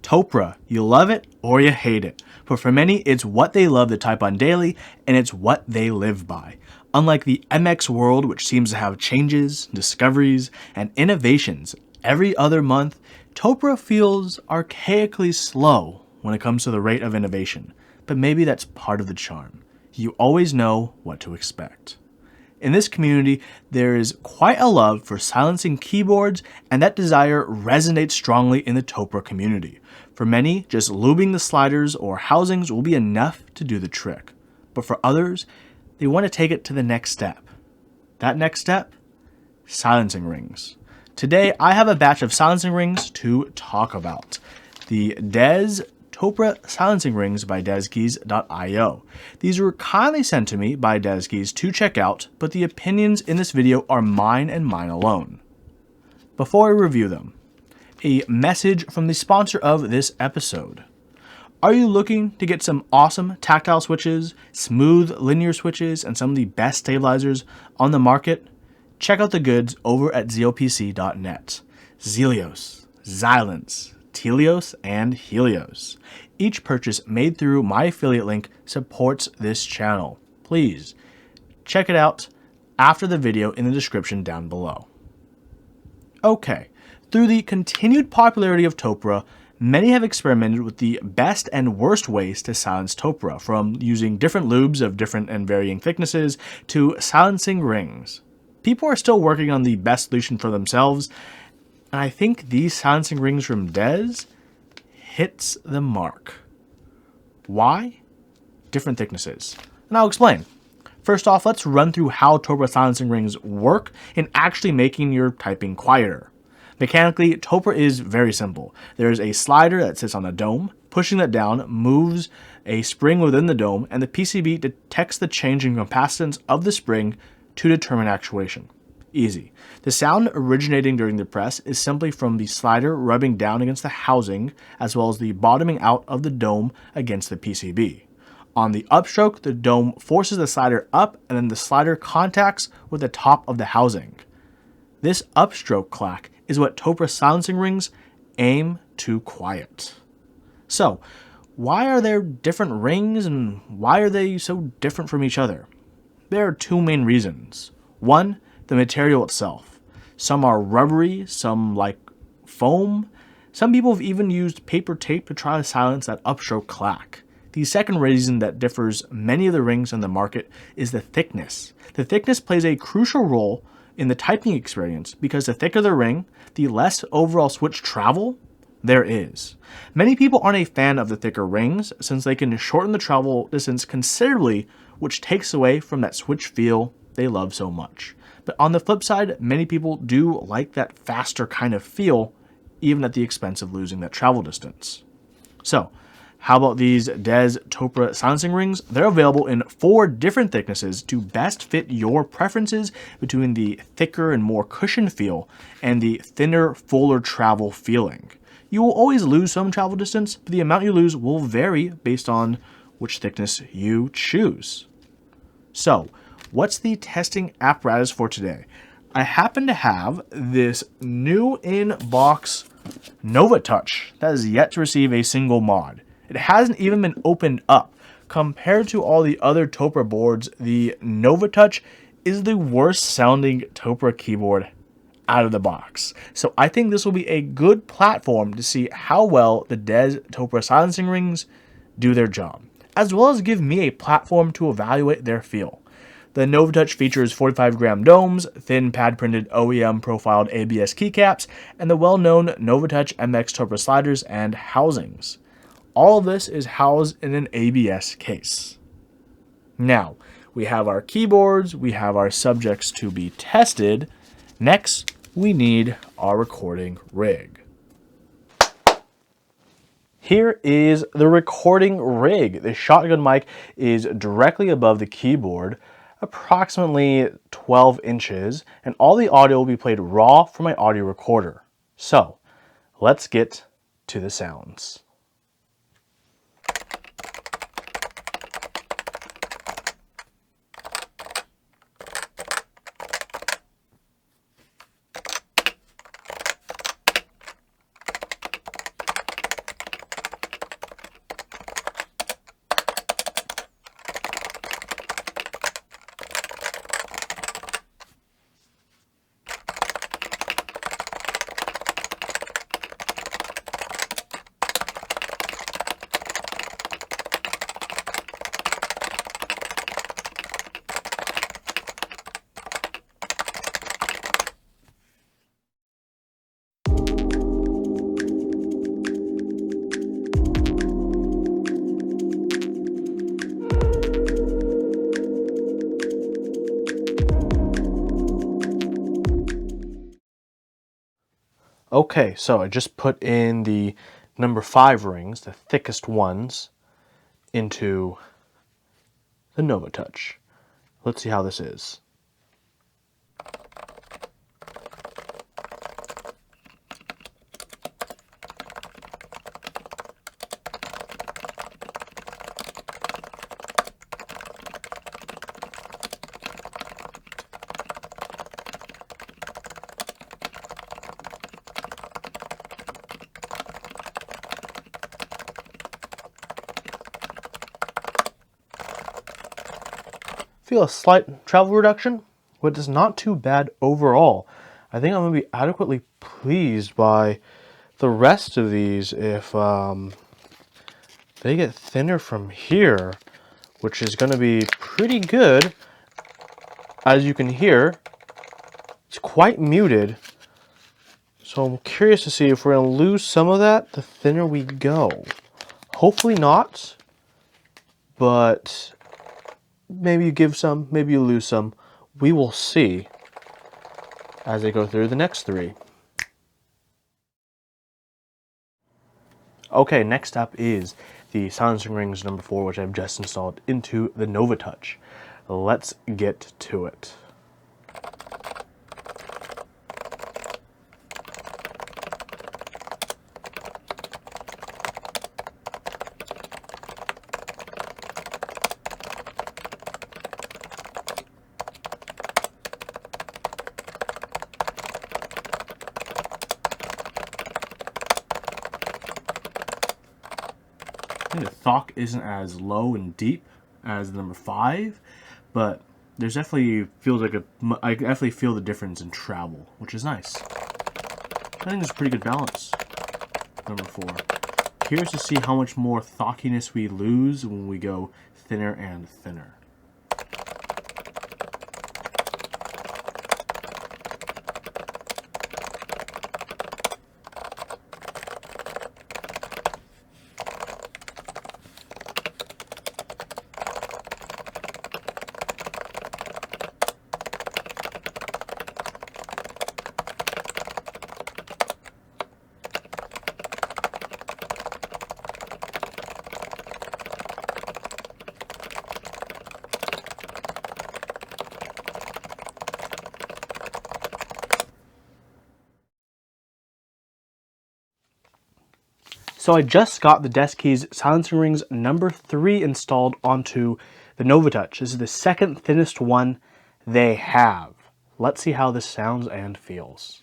Topre, you love it or you hate it, but for many it's what they love to type on daily and it's what they live by. Unlike the MX world, which seems to have changes, discoveries, and innovations every other month, Topre feels archaically slow when it comes to the rate of innovation, but maybe that's part of the charm. You always know what to expect. In this community, there is quite a love for silencing keyboards, and that desire resonates strongly in the Topre community. For many, just lubing the sliders or housings will be enough to do the trick. But for others, they want to take it to the next step. That next step? Silencing rings. Today, I have a batch of silencing rings to talk about. The Topre silencing rings by Deskeys.io. These were kindly sent to me by Deskeys to check out, but the opinions in this video are mine and mine alone. Before I review them, a message from the sponsor of this episode. Are you looking to get some awesome tactile switches, smooth linear switches, and some of the best stabilizers on the market? Check out the goods over at zealpc.net. Zelios, Xylence, Telios, and Helios. Each purchase made through my affiliate link supports this channel. Please check it out after the video in the description down below. Okay, through the continued popularity of Topre, many have experimented with the best and worst ways to silence Topre, from using different lubes of different and varying thicknesses to silencing rings. People are still working on the best solution for themselves, and I think these silencing rings from Des hits the mark. Why? Different thicknesses. And I'll explain. First off, let's run through how Topre silencing rings work in actually making your typing quieter. Mechanically, Topre is very simple. There is a slider that sits on a dome. Pushing that down moves a spring within the dome, and the PCB detects the change in capacitance of the spring to determine actuation. Easy. The sound originating during the press is simply from the slider rubbing down against the housing, as well as the bottoming out of the dome against the PCB. On the upstroke, the dome forces the slider up, and then the slider contacts with the top of the housing. This upstroke clack is what Topre silencing rings aim to quiet. So, why are there different rings, and why are they so different from each other? There are two main reasons. One, the material itself. Some are rubbery, some like foam. Some people have even used paper tape to try to silence that upstroke clack. The second reason that differs many of the rings on the market is the thickness. The thickness plays a crucial role in the typing experience because the thicker the ring, the less overall switch travel there is. Many people aren't a fan of the thicker rings since they can shorten the travel distance considerably, which takes away from that switch feel they love so much. But on the flip side, many people do like that faster kind of feel, even at the expense of losing that travel distance. So, how about these Topre silencing rings? They're available in 4 different thicknesses to best fit your preferences between the thicker and more cushioned feel and the thinner, fuller travel feeling. You will always lose some travel distance, but the amount you lose will vary based on which thickness you choose. So, what's the testing apparatus for today? I happen to have this new in-box NovaTouch that is yet to receive a single mod. It hasn't even been opened up. Compared to all the other Topre boards, the NovaTouch is the worst sounding Topre keyboard out of the box. So I think this will be a good platform to see how well the Topre silencing rings do their job, as well as give me a platform to evaluate their feel. The NovaTouch features 45-gram domes, thin pad-printed OEM profiled ABS keycaps, and the well-known NovaTouch MX Topre sliders and housings. All of this is housed in an ABS case. Now, we have our keyboards, we have our subjects to be tested. Next, we need our recording rig. Here is the recording rig. The shotgun mic is directly above the keyboard, approximately 12 inches, and all the audio will be played raw from my audio recorder. So, let's get to the sounds. Okay, so I just put in the number 5 rings, the thickest ones, into the NovaTouch. Let's see how this is. Feel a slight travel reduction, but it's not too bad overall. I think I'm going to be adequately pleased by the rest of these if they get thinner from here, which is going to be pretty good. As you can hear, it's quite muted. So I'm curious to see if we're going to lose some of that the thinner we go. Hopefully not, but maybe you give some, maybe you lose some. We will see as I go through the next 3. Okay, next up is the silencing rings number 4, which I've just installed into the NovaTouch. Let's get to it. I think the thock isn't as low and deep as the number 5, but there's definitely feels like I definitely feel the difference in travel, which is nice. I think it's a pretty good balance. Number 4. Curious to see how much more thockiness we lose when we go thinner and thinner. So I just got the Deskeys silencing rings number 3 installed onto the NovaTouch. This is the second thinnest one they have. Let's see how this sounds and feels.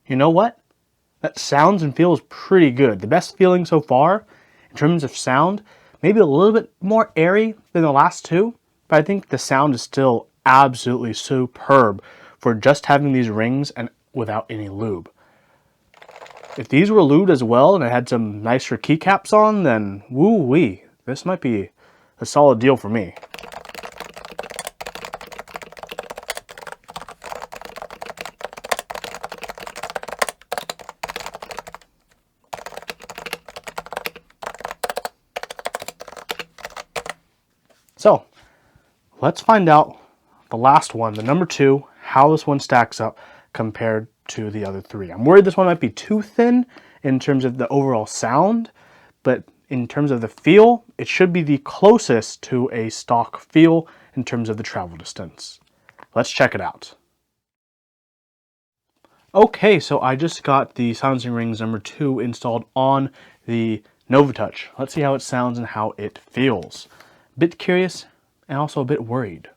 You know what? That sounds and feels pretty good. The best feeling so far, in terms of sound, maybe a little bit more airy than the last 2, but I think the sound is still absolutely superb for just having these rings and without any lube. If these were lubed as well and it had some nicer keycaps on, then woo-wee, this might be a solid deal for me. So, let's find out the last one, the number 2, how this one stacks up compared to the other 3. I'm worried this one might be too thin in terms of the overall sound, but in terms of the feel, it should be the closest to a stock feel in terms of the travel distance. Let's check it out. Okay, so I just got the silencing rings number 2 installed on the NovaTouch. Let's see how it sounds and how it feels. A bit curious and also a bit worried.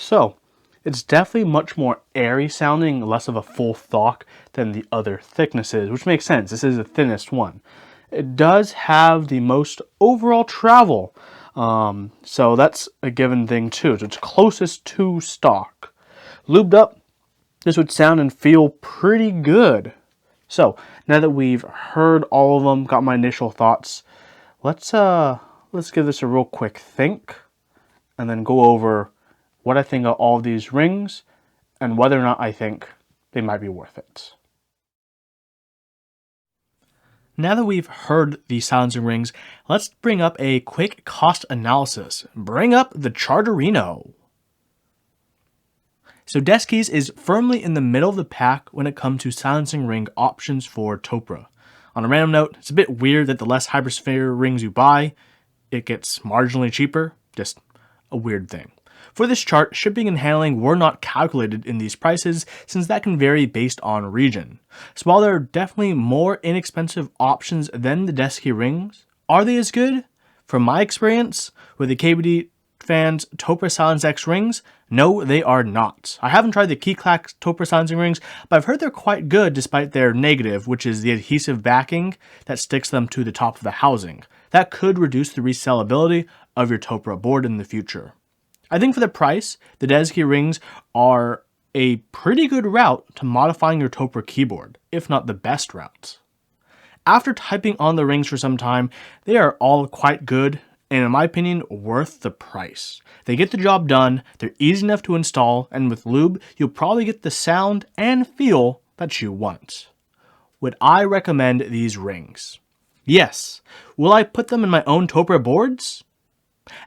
So, it's definitely much more airy sounding, less of a full thock than the other thicknesses, which makes sense. This is the thinnest one. It does have the most overall travel, so that's a given thing too. So it's closest to stock. Lubed up, this would sound and feel pretty good. So now that we've heard all of them, got my initial thoughts, let's give this a real quick think, and then go over what I think of all of these rings and whether or not I think they might be worth it. Now that we've heard the silencing rings, let's bring up a quick cost analysis. Bring up the Charterino. So Deskeys is firmly in the middle of the pack when it comes to silencing ring options for Topre. On a random note, it's a bit weird that the less hypersphere rings you buy, it gets marginally cheaper. Just a weird thing. For this chart, shipping and handling were not calculated in these prices since that can vary based on region. So while there are definitely more inexpensive options than the Deskeys rings, are they as good? From my experience with the KBD fans Topre Silence X rings, no, they are not. I haven't tried the Keyclack Topre silencing rings, but I've heard they're quite good despite their negative, which is the adhesive backing that sticks them to the top of the housing. That could reduce the resellability of your Topre board in the future. I think for the price, the Deskeys rings are a pretty good route to modifying your Topre keyboard, if not the best route. After typing on the rings for some time, they are all quite good, and in my opinion, worth the price. They get the job done, they're easy enough to install, and with lube, you'll probably get the sound and feel that you want. Would I recommend these rings? Yes. Will I put them in my own Topre boards?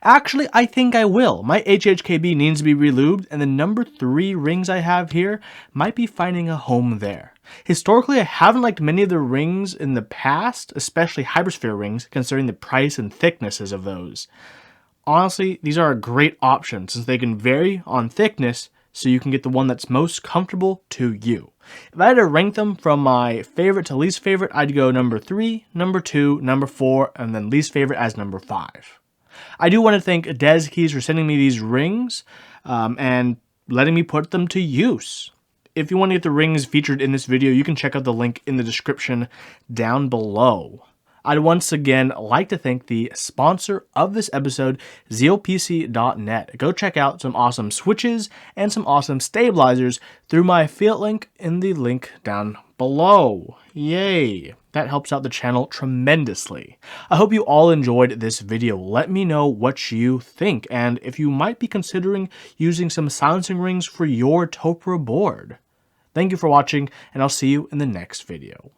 Actually, I think I will. My HHKB needs to be relubed, and the number 3 rings I have here might be finding a home there. Historically, I haven't liked many of the rings in the past, especially hypersphere rings, considering the price and thicknesses of those. Honestly, these are a great option since they can vary on thickness, so you can get the one that's most comfortable to you. If I had to rank them from my favorite to least favorite, I'd go number 3, number 2, number 4, and then least favorite as number 5. I do want to thank Deskeys for sending me these rings and letting me put them to use. If you want to get the rings featured in this video, you can check out the link in the description down below. I'd once again like to thank the sponsor of this episode, zealpc.net. Go check out some awesome switches and some awesome stabilizers through my affiliate link in the link down below. Yay! That helps out the channel tremendously. I hope you all enjoyed this video. Let me know what you think and if you might be considering using some silencing rings for your Topre board. Thank you for watching, and I'll see you in the next video.